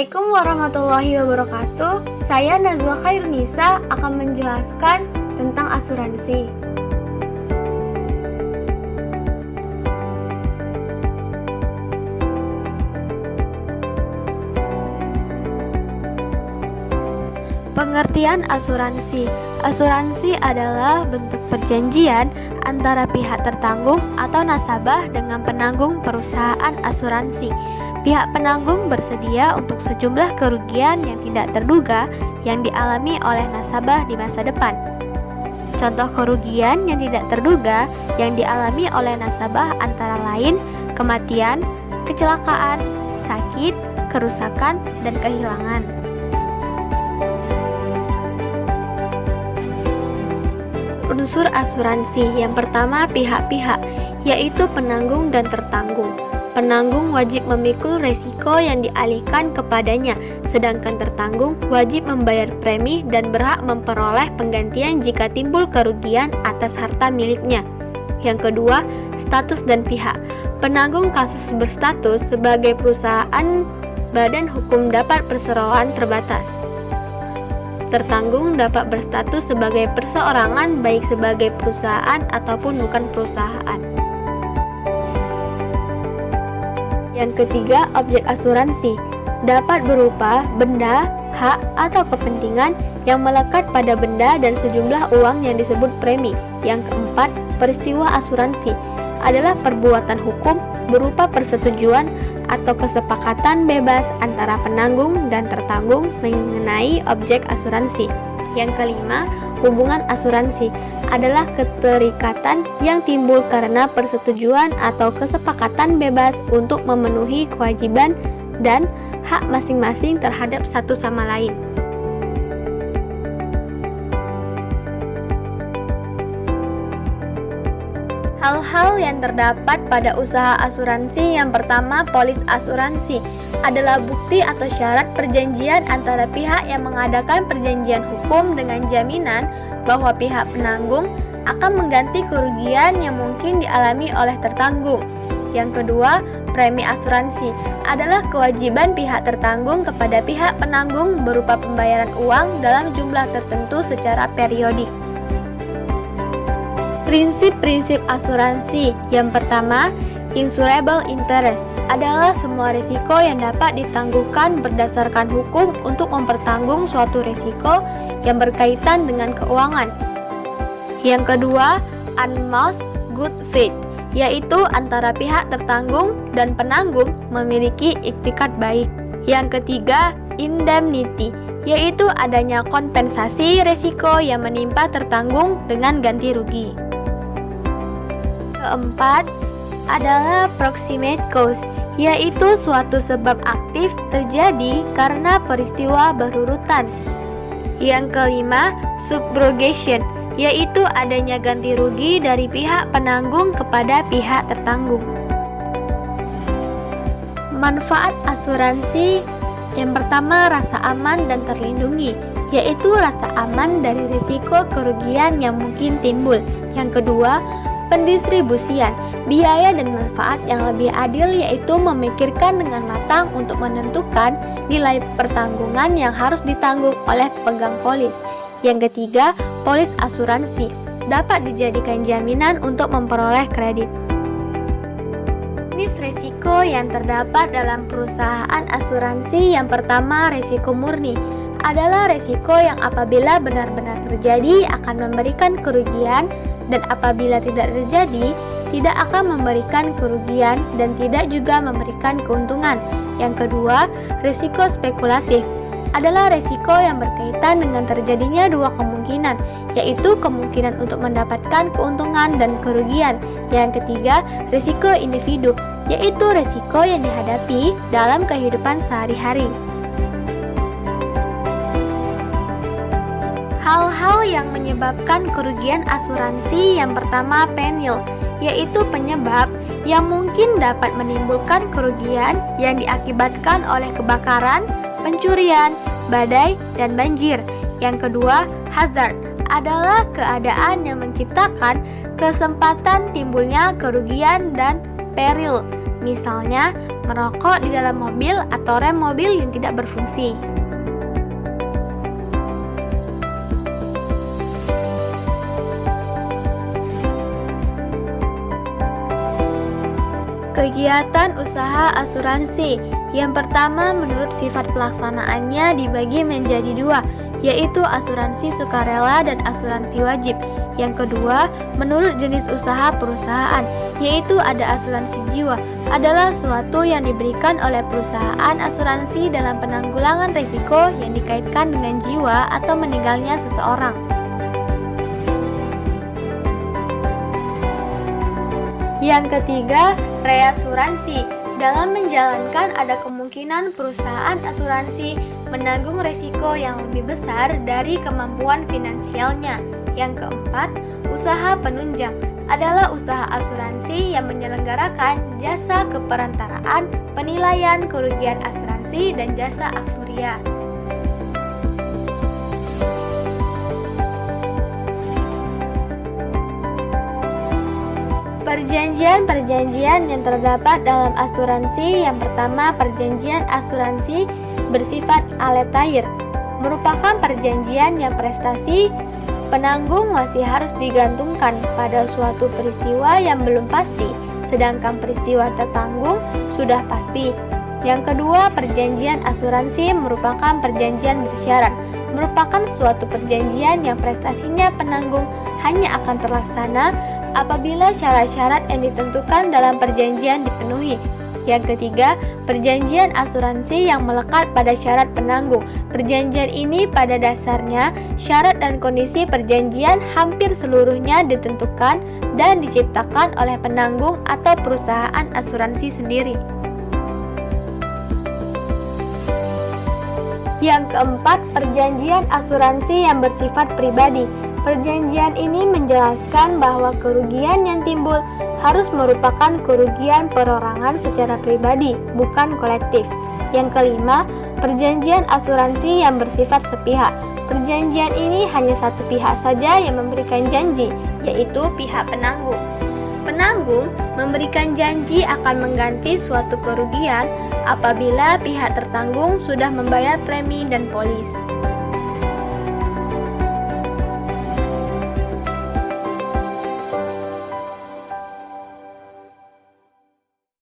Assalamualaikum warahmatullahi wabarakatuh. Saya Nazwa Khairunisa akan menjelaskan tentang asuransi. Pengertian asuransi. Asuransi adalah bentuk perjanjian antara pihak tertanggung atau nasabah dengan penanggung perusahaan asuransi. Pihak penanggung bersedia untuk sejumlah kerugian yang tidak terduga yang dialami oleh nasabah di masa depan. Contoh kerugian yang tidak terduga yang dialami oleh nasabah antara lain kematian, kecelakaan, sakit, kerusakan, dan kehilangan. Unsur asuransi yang pertama pihak-pihak, yaitu penanggung dan tertanggung. Penanggung wajib memikul resiko yang dialihkan kepadanya, sedangkan tertanggung wajib membayar premi dan berhak memperoleh penggantian jika timbul kerugian atas harta miliknya. Yang kedua, status dan pihak. Penanggung kasus berstatus sebagai perusahaan badan hukum dapat perseroan terbatas. Tertanggung dapat berstatus sebagai perseorangan baik sebagai perusahaan ataupun bukan perusahaan. Yang ketiga, objek asuransi dapat berupa benda, hak, atau kepentingan yang melekat pada benda dan sejumlah uang yang disebut premi. Yang keempat, peristiwa asuransi adalah perbuatan hukum berupa persetujuan atau kesepakatan bebas antara penanggung dan tertanggung mengenai objek asuransi. Yang kelima, hubungan asuransi adalah keterikatan yang timbul karena persetujuan atau kesepakatan bebas untuk memenuhi kewajiban dan hak masing-masing terhadap satu sama lain. Hal-hal yang terdapat pada usaha asuransi. Yang pertama, polis asuransi adalah bukti atau syarat perjanjian antara pihak yang mengadakan perjanjian hukum dengan jaminan bahwa pihak penanggung akan mengganti kerugian yang mungkin dialami oleh tertanggung. Yang kedua, premi asuransi adalah kewajiban pihak tertanggung kepada pihak penanggung berupa pembayaran uang dalam jumlah tertentu secara periodik. Prinsip-prinsip asuransi. Yang pertama, insurable interest adalah semua risiko yang dapat ditangguhkan berdasarkan hukum untuk mempertanggung suatu risiko yang berkaitan dengan keuangan. Yang kedua, unmust good faith, yaitu antara pihak tertanggung dan penanggung memiliki iktikat baik. Yang ketiga, indemnity, yaitu adanya kompensasi risiko yang menimpa tertanggung dengan ganti rugi. Keempat adalah proximate cause, yaitu suatu sebab aktif terjadi karena peristiwa berurutan. Yang kelima, subrogation, yaitu adanya ganti rugi dari pihak penanggung kepada pihak tertanggung. Manfaat asuransi. Yang pertama, rasa aman dan terlindungi, yaitu rasa aman dari risiko kerugian yang mungkin timbul. Yang kedua, pendistribusian, biaya dan manfaat yang lebih adil, yaitu memikirkan dengan matang untuk menentukan nilai pertanggungan yang harus ditanggung oleh pemegang polis. Yang ketiga, polis asuransi dapat dijadikan jaminan untuk memperoleh kredit. Jenis risiko yang terdapat dalam perusahaan asuransi. Yang pertama, risiko murni adalah risiko yang apabila benar-benar terjadi akan memberikan kerugian dan apabila tidak terjadi tidak akan memberikan kerugian dan tidak juga memberikan keuntungan. Yang kedua, risiko spekulatif adalah risiko yang berkaitan dengan terjadinya dua kemungkinan, yaitu kemungkinan untuk mendapatkan keuntungan dan kerugian. Yang ketiga, risiko individu, yaitu risiko yang dihadapi dalam kehidupan sehari-hari. Hal-hal yang menyebabkan kerugian asuransi. Yang pertama, penil, yaitu penyebab yang mungkin dapat menimbulkan kerugian yang diakibatkan oleh kebakaran, pencurian, badai, dan banjir. Yang kedua, hazard adalah keadaan yang menciptakan kesempatan timbulnya kerugian dan peril, misalnya merokok di dalam mobil atau rem mobil yang tidak berfungsi. Kegiatan usaha asuransi. Yang pertama, menurut sifat pelaksanaannya dibagi menjadi dua, yaitu asuransi sukarela dan asuransi wajib. Yang kedua, menurut jenis usaha perusahaan, yaitu ada asuransi jiwa, adalah suatu yang diberikan oleh perusahaan asuransi dalam penanggulangan risiko yang dikaitkan dengan jiwa atau meninggalnya seseorang. Yang ketiga, reasuransi. Dalam menjalankan ada kemungkinan perusahaan asuransi menanggung risiko yang lebih besar dari kemampuan finansialnya. Yang keempat, usaha penunjang adalah usaha asuransi yang menyelenggarakan jasa keperantaraan, penilaian kerugian asuransi, dan jasa aktuaria. Perjanjian-perjanjian yang terdapat dalam asuransi. Yang pertama, perjanjian asuransi bersifat aletair, merupakan perjanjian yang prestasi penanggung masih harus digantungkan pada suatu peristiwa yang belum pasti, sedangkan peristiwa tertanggung sudah pasti. Yang kedua, perjanjian asuransi merupakan perjanjian bersyarat, merupakan suatu perjanjian yang prestasinya penanggung hanya akan terlaksana apabila syarat-syarat yang ditentukan dalam perjanjian dipenuhi. Yang ketiga, perjanjian asuransi yang melekat pada syarat penanggung. Perjanjian ini pada dasarnya syarat dan kondisi perjanjian hampir seluruhnya ditentukan dan diciptakan oleh penanggung atau perusahaan asuransi sendiri. Yang keempat, perjanjian asuransi yang bersifat pribadi. Perjanjian ini menjelaskan bahwa kerugian yang timbul harus merupakan kerugian perorangan secara pribadi, bukan kolektif. Yang kelima, perjanjian asuransi yang bersifat sepihak. Perjanjian ini hanya satu pihak saja yang memberikan janji, yaitu pihak penanggung. Penanggung memberikan janji akan mengganti suatu kerugian apabila pihak tertanggung sudah membayar premi dan polis.